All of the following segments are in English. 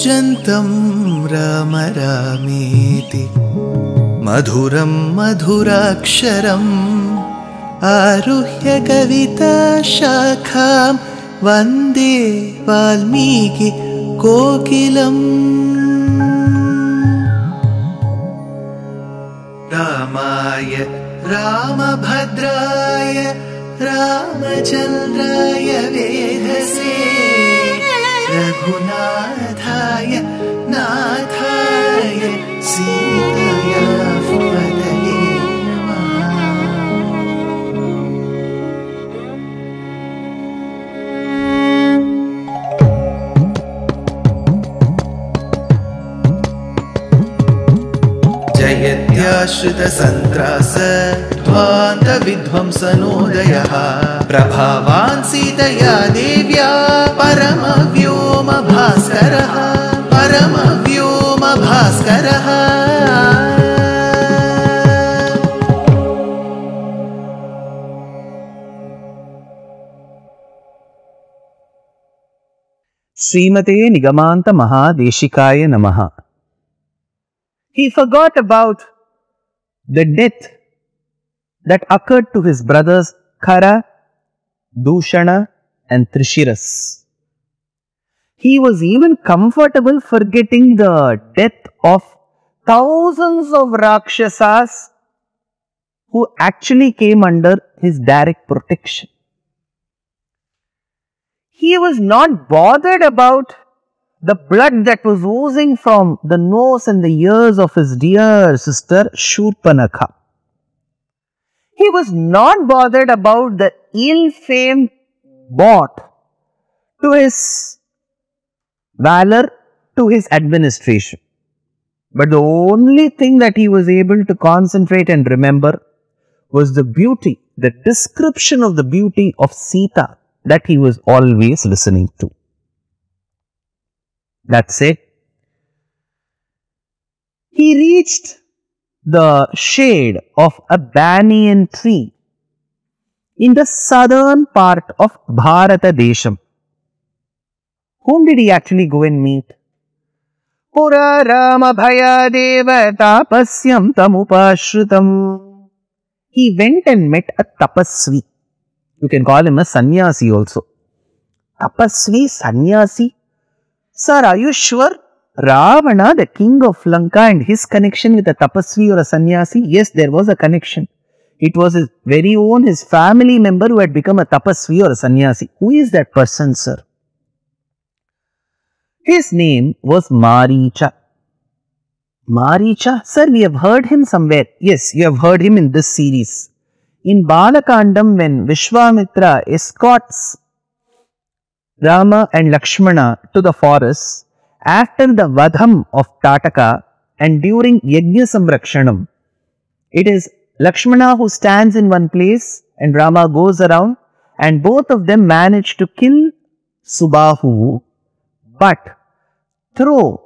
कूजन्तं राम रामेति मधुरं मधुराक्षरम् आरुह्य कविताशाखां वन्दे वाल्मीकि कोकिलम्। रामाय रामभद्राय रामचन्द्राय वेधसे रघुनाथाय नाथाय सीताया पतये नमः। जयत्याश्रितसन्त्रास ध्वान्तविध्वंसनोदयः प्रभावान् सीतया देव्या परमव्योमभास्करः परमव्योमभास्करः। श्रीमते निगमान्त महादेशिकाय नमः। He forgot about the death that occurred to his brothers Khara, Dushana and Trishiras. He was even comfortable forgetting the death of thousands of Rakshasas who actually came under his direct protection. He was not bothered about the blood that was oozing from the nose and the ears of his dear sister Shurpanakha. He was not bothered about the ill fame brought to his valor, to his administration. But the only thing that he was able to concentrate and remember was the beauty, the description of the beauty of Sita that he was always listening to. That's it. He reached the shade of a banyan tree in the southern part of Bharata Desham. Whom did he actually go and meet? Pura Rama Bhaya Deva Tapasyam Tamupashrutam. He went and met a tapasvi. You can call him a sannyasi also. Tapasvi, sannyasi. Sir, are you sure? Ravana, the king of Lanka, and his connection with a tapasvi or a sannyasi? Yes, there was a connection. It was his very own, his family member who had become a tapasvi or a sannyasi. Who is that person, sir? His name was Maricha. Maricha? Sir, we have heard him somewhere. Yes, you have heard him in this series. In Balakandam, when Vishwamitra escorts Rama and Lakshmana to the forest after the Vadham of Tataka and during Yajna Samrakshanam, it is Lakshmana who stands in one place and Rama goes around, and both of them manage to kill Subahu but throw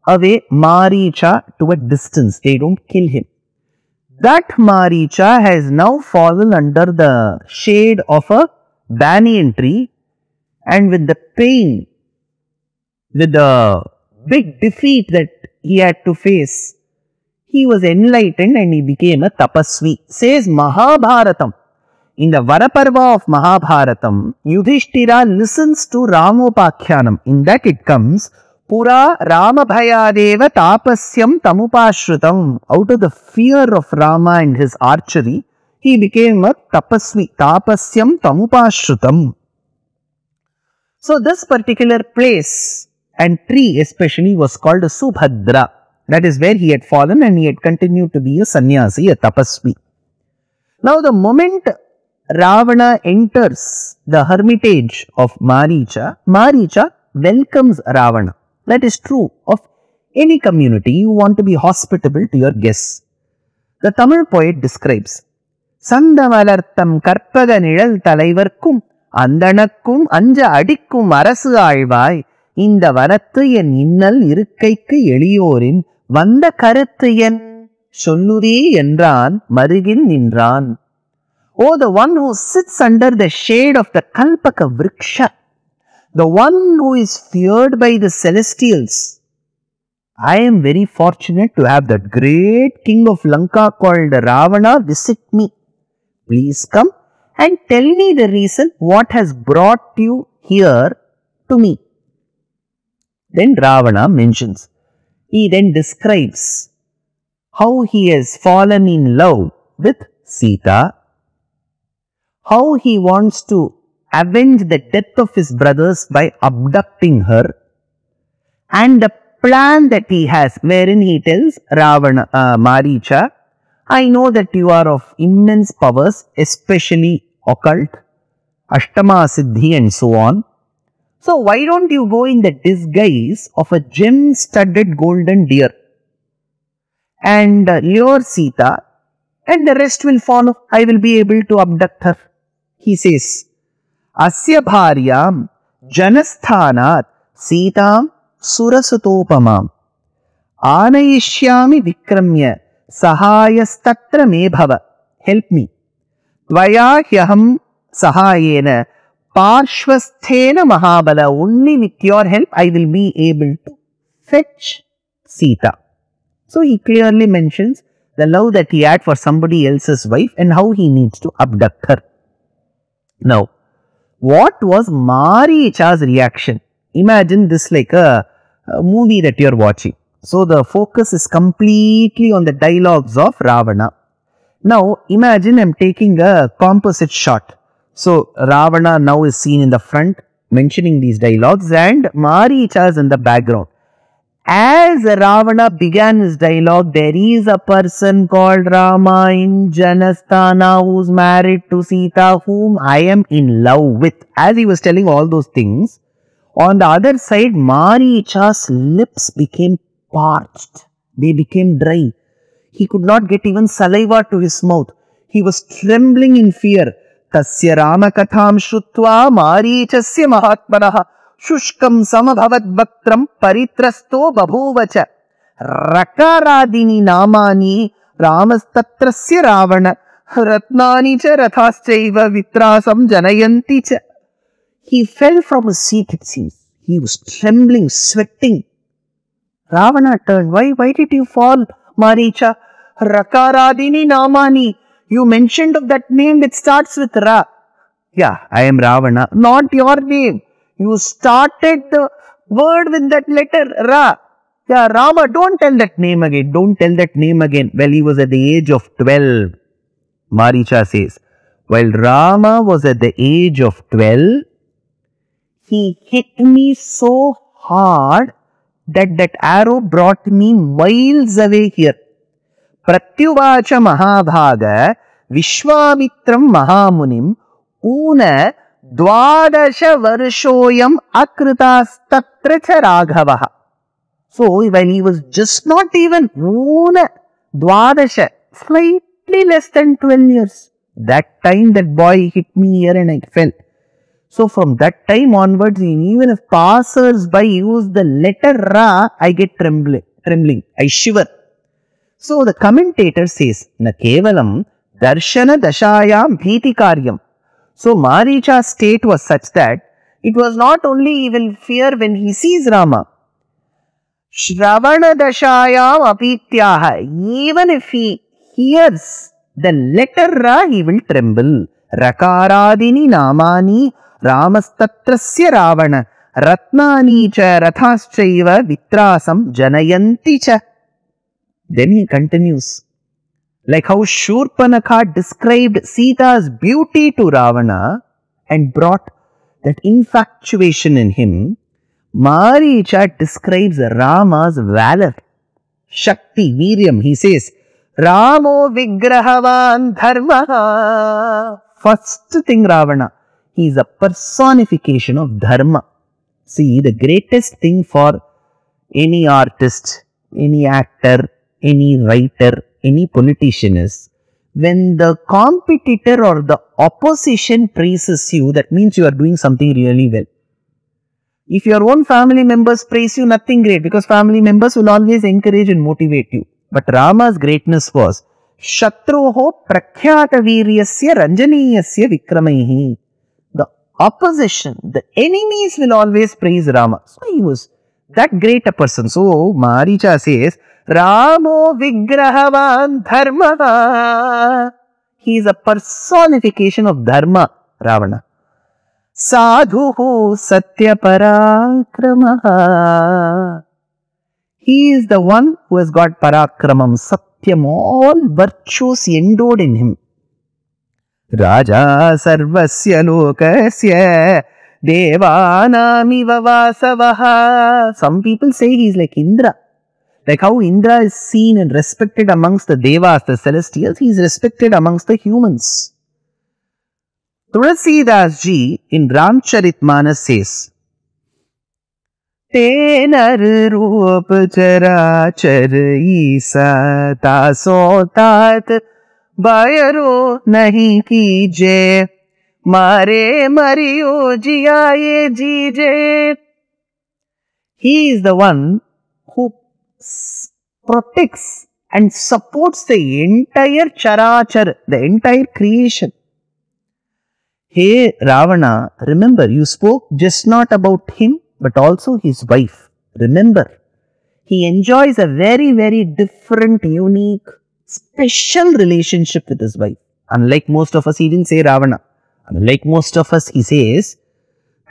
away Maricha to a distance. They don't kill him. That Maricha has now fallen under the shade of a banyan tree, and with the pain, with the big defeat that he had to face, he was enlightened and he became a tapasvi. Says Mahabharatam. In the Varaparva of Mahabharatam, Yudhishthira listens to Ramopakyanam. In that it comes, Pura Rama Bhayadeva Tapasyam Tamupashrutam. Out of the fear of Rama and his archery, he became a tapasvi. Tapasyam Tamupashrutam. So this particular place and tree especially was called a Subhadra. That is where he had fallen and he had continued to be a sannyasi, a tapasvi. Now the moment Ravana enters the hermitage of Maricha, Maricha welcomes Ravana. That is true of any community. You want to be hospitable to your guests. The Tamil poet describes, Sandavalartam Karpaga Nidal Talaivarkum Andanakkum Anja Adikkum Arasu Alvai இந்த வரத்து என் இன்னல் இருக்கைக்கு எளியோரின் வந்த கருத்து என் சொல்லுதே என்றான் மருகில் நின்றான். Oh, the one who sits under the shade of the Kalpaka Vriksha, the one who is feared by the celestials, I am very fortunate to have that great king of Lanka called Ravana visit me. Please come and tell me the reason what has brought you here to me. Then Ravana mentions, he then describes how he has fallen in love with Sita, how he wants to avenge the death of his brothers by abducting her, and the plan that he has, wherein he tells Ravana, Maricha, I know that you are of immense powers, especially occult, Ashtama Siddhi and so on. So why don't you go in the disguise of a gem-studded golden deer and lure Sita, and the rest will follow. I will be able to abduct her. He says, Asya bharyam janasthanat Sitam surasutopamam anayishyami vikramya sahayastatra me bhava. Help me. Tvaya hyaham sahayena parshvasthena mahabala. Only with your help I will be able to fetch Sita. So he clearly mentions the love that he had for somebody else's wife and how he needs to abduct her. Now, what was Maricha's reaction? Imagine this like a movie that you are watching. So the focus is completely on the dialogues of Ravana. Now, imagine I am taking a composite shot. So Ravana now is seen in the front mentioning these dialogues and Maricha is in the background. As Ravana began his dialogue, there is a person called Rama in Janasthana who is married to Sita, whom I am in love with. As he was telling all those things, on the other side, Maricha's lips became parched. They became dry. He could not get even saliva to his mouth. He was trembling in fear. Tasya Rama katham shrutva Marichasya mahatmanaha Shushkam samabhavat bhaktram paritrasto babhuvacha Rakaradini namani Ramastatrasya Ravana Ratnani cha rathaschaiva vitrasam janayanti cha. He fell from his seat, it seems. He was trembling, sweating. Ravana turned. Why did you fall, Maricha? Rakaradini namani. You mentioned of that name that starts with Ra. Yeah, I am Ravana. Not your name. You started the word with that letter Ra. Yeah, Rama, don't tell that name again. Don't tell that name again. Well, he was at the age of 12. Maricha says, while Rama was at the age of 12, he hit me so hard that arrow brought me miles away here. Pratyuvacha Mahabhaga Vishwamitram Mahamunim Una Dwadasha Varshoyam Akritastattra Raghavaha. So, while he was just not even Una Dwadasha, slightly less than 12 years, that time that boy hit me here and I fell. So, from that time onwards, even if passers-by use the letter Ra, I get trembling. I shiver. So, the commentator says, Na kevalam darshana dashayam bhiti karyam. So, Maricha's state was such that it was not only even fear when he sees Rama. Shravana dashayam apityaha. Even if he hears the letter Ra, he will tremble. Rakaradini namani Ramastatrasya Ravana Ratnani cha rathaschaiva vitrasam janayanti cha. Then he continues, like how Shurpanakha described Sita's beauty to Ravana and brought that infatuation in him, Maricha describes Rama's valor, Shakti, Viryam. He says, Ramo Vigrahavan Dharma. First thing, Ravana, he is a personification of Dharma. See, the greatest thing for any artist, any actor, any writer, any politician is when the competitor or the opposition praises you, that means you are doing something really well. If your own family members praise you, nothing great, because family members will always encourage and motivate you. But Rama's greatness was Shatroho prakhyata viryasya ranjaniyasya vikramaihi. The opposition, the enemies will always praise Rama. So he was that great a person. So Maricha says, Ramo Vigrahavan Dharma. He is a personification of Dharma, Ravana. Sadhuhu Satya Parakramaha. He is the one who has got Parakramam, Satyam, all virtues endowed in him. Raja Sarvasya Lokasya Devanamiva Vasavaha. Some people say he is like Indra. Like how Indra is seen and respected amongst the Devas, the celestials, he is respected amongst the humans. Tulsidas ji in Ramcharitmanas says, Te nar roop chara char isa taso tat bayaro nahi kije mare mariyo jiyaye jije. He is the one who protects and supports the entire charachar, the entire creation. Hey Ravana, remember you spoke just not about him but also his wife. Remember, he enjoys a very, very different, unique, special relationship with his wife. Unlike most of us, he didn't say Ravana. Unlike most of us, he says,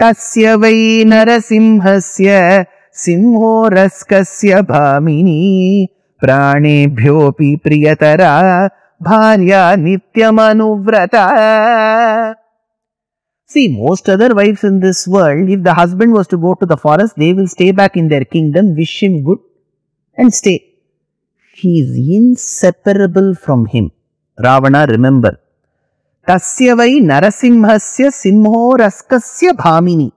Tasya vai narasimhasya simho raskasya bhamini pranebhyopi priyatara bharya nityamanuvrata. See, most other wives in this world, if the husband was to go to the forest, they will stay back in their kingdom, wish him good and stay. He is inseparable from him. Ravana, remember. Tasya vai narasimhasya simho raskasya bhamini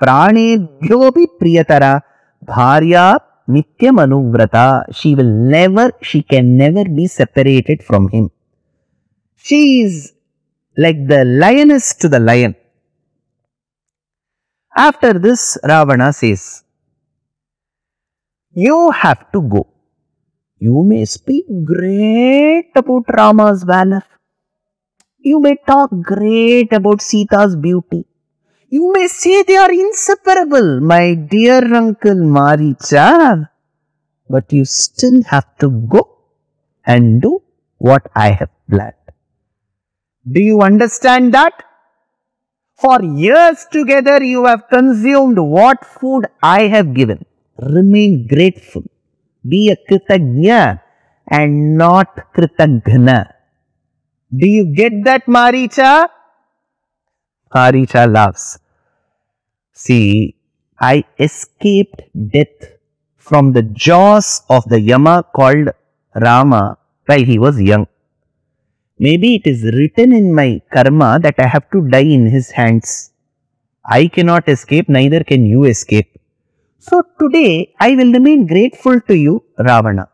pranebhyopi priyatara bharya nityam anuvrata. She can never be separated from him. She is like the lioness to the lion. After this, Ravana says, you have to go. You may speak great about Rama's valor. You may talk great about Sita's beauty. You may say they are inseparable, my dear uncle Maricha. But you still have to go and do what I have planned. Do you understand that? For years together you have consumed what food I have given. Remain grateful. Be a Kritagnya and not Kritagna. Do you get that, Maricha? Maricha laughs. See, I escaped death from the jaws of the Yama called Rama while he was young. Maybe it is written in my karma that I have to die in his hands. I cannot escape, neither can you escape. So today, I will remain grateful to you, Ravana.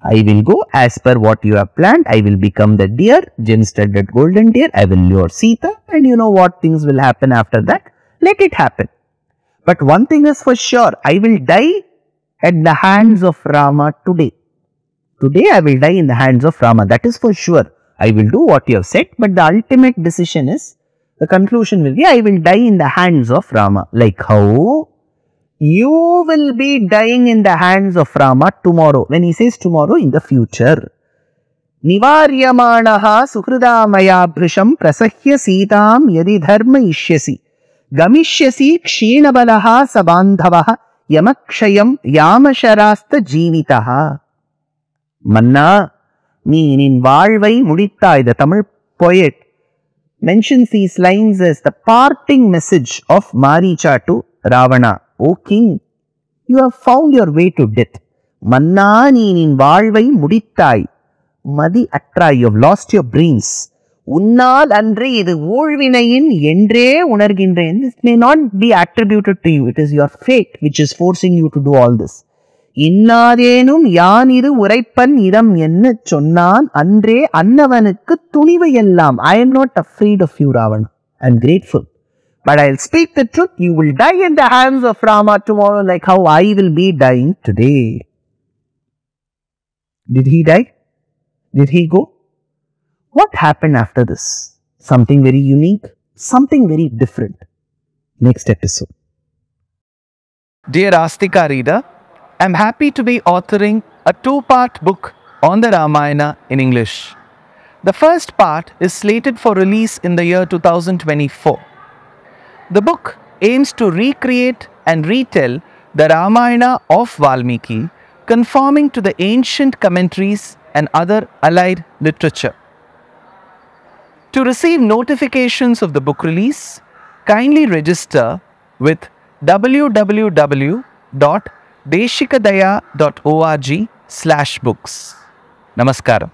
I will go as per what you have planned. I will become the deer, gem-studded golden deer. I will lure Sita, and you know what things will happen after that. Let it happen. But one thing is for sure, I will die at the hands of Rama today. Today I will die in the hands of Rama, that is for sure. I will do what you have said, but the ultimate decision is, the conclusion will be, I will die in the hands of Rama. Like how? You will be dying in the hands of Rama tomorrow. When he says tomorrow, in the future. Nivaryamanaha suhridamaya brisham prasahya sitam yadi dharma ishyasi gamishyasi kshinabalaha sabandhavaha yamakshayam yamasharasta jivitaha. Manna, nin vaalvai mudittai. The Tamil poet mentions these lines as the parting message of Maricha to Ravana. O king, you have found your way to death. Manna, nin vaalvai mudittai. Madi attra, you have lost your brains. Unnal andre idu oolvinayin endre unargindren. This may not be attributed to you. It is your fate which is forcing you to do all this. Innadhenum yan idu uraipan idam enna sonnan andre annavanukku tunivayellam. I am not afraid of you, Ravana. I am grateful. But I will speak the truth. You will die in the hands of Rama tomorrow, like how I will be dying today. Did he die? Did he go? What happened after this? Something very unique, something very different. Next episode. Dear Astika reader, I am happy to be authoring a two-part book on the Ramayana in English. The first part is slated for release in the year 2024. The book aims to recreate and retell the Ramayana of Valmiki, conforming to the ancient commentaries and other allied literature. To receive notifications of the book release, kindly register with www.deshikadaya.org/books. Namaskaram.